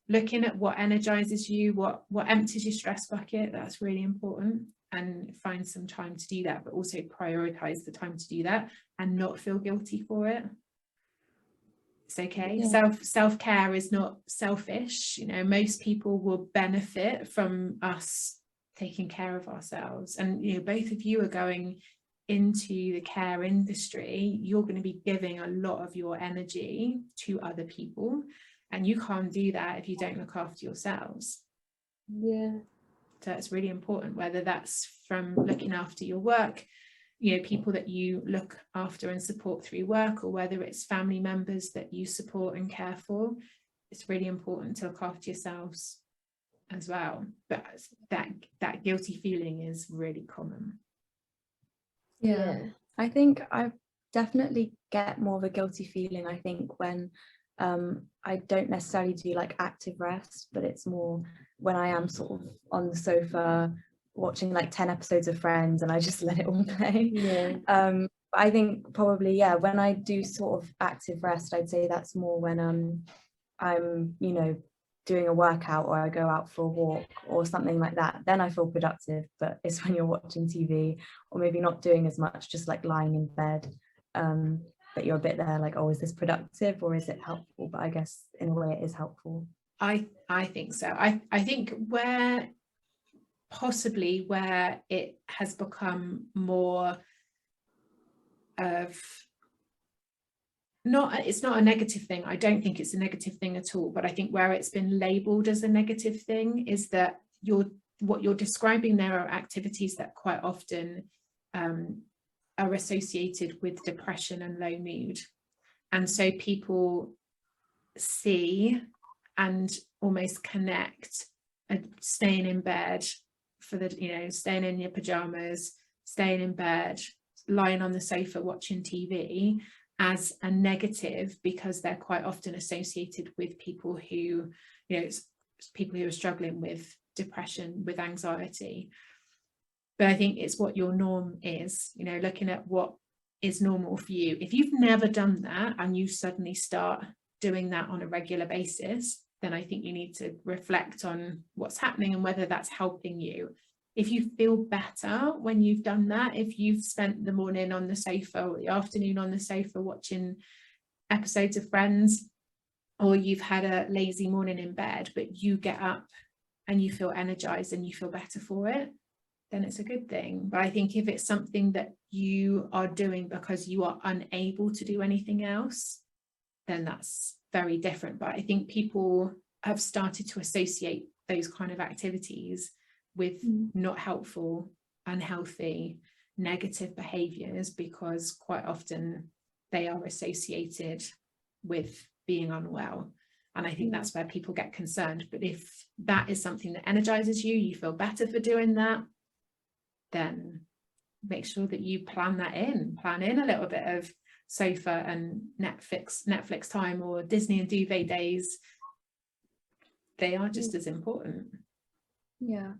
looking at what energizes you, what empties your stress bucket. That's really important, and find some time to do that, but also prioritize the time to do that and not feel guilty for it. It's okay. Self-care is not selfish. You know, most people will benefit from us taking care of ourselves, and you know, both of you are going into the care industry. You're going to be giving a lot of your energy to other people, and you can't do that if you don't look after yourselves. Yeah. So it's really important, whether that's from looking after your work, you know, people that you look after and support through work, or whether it's family members that you support and care for. It's really important to look after yourselves as well. But that guilty feeling is really common. Yeah. I think I definitely get more of a guilty feeling, I think, when I don't necessarily do like active rest, but it's more when I am sort of on the sofa watching like 10 episodes of Friends and I just let it all play. I think probably, yeah, when I do sort of active rest, I'd say that's more when I'm, you know, doing a workout, or I go out for a walk or something like that. Then I feel productive. But it's when you're watching TV, or maybe not doing as much, just like lying in bed, that you're a bit there like, oh, is this productive or is it helpful? But I guess in a way it is helpful. I think so. I think where it has become more of, it's not a negative thing. I don't think it's a negative thing at all, but I think where it's been labelled as a negative thing is that what you're describing there are activities that quite often are associated with depression and low mood. And so people see and almost connect staying in bed for the, you know, staying in your pajamas, staying in bed, lying on the sofa watching TV as a negative, because they're quite often associated with people who, you know, people who are struggling with depression, with anxiety. But I think it's what your norm is, you know, looking at what is normal for you. If you've never done that and you suddenly start doing that on a regular basis, then I think you need to reflect on what's happening and whether that's helping you. If you feel better when you've done that, if you've spent the morning on the sofa or the afternoon on the sofa watching episodes of Friends, or you've had a lazy morning in bed, but you get up and you feel energized and you feel better for it, then it's a good thing. But I think if it's something that you are doing because you are unable to do anything else, then that's very different. But I think people have started to associate those kind of activities with not helpful, unhealthy, negative behaviours, because quite often they are associated with being unwell. And I think that's where people get concerned. But if that is something that energizes you, you feel better for doing that, then make sure that you plan in a little bit of sofa and Netflix time, or Disney and duvet days. They are just as important. Yeah,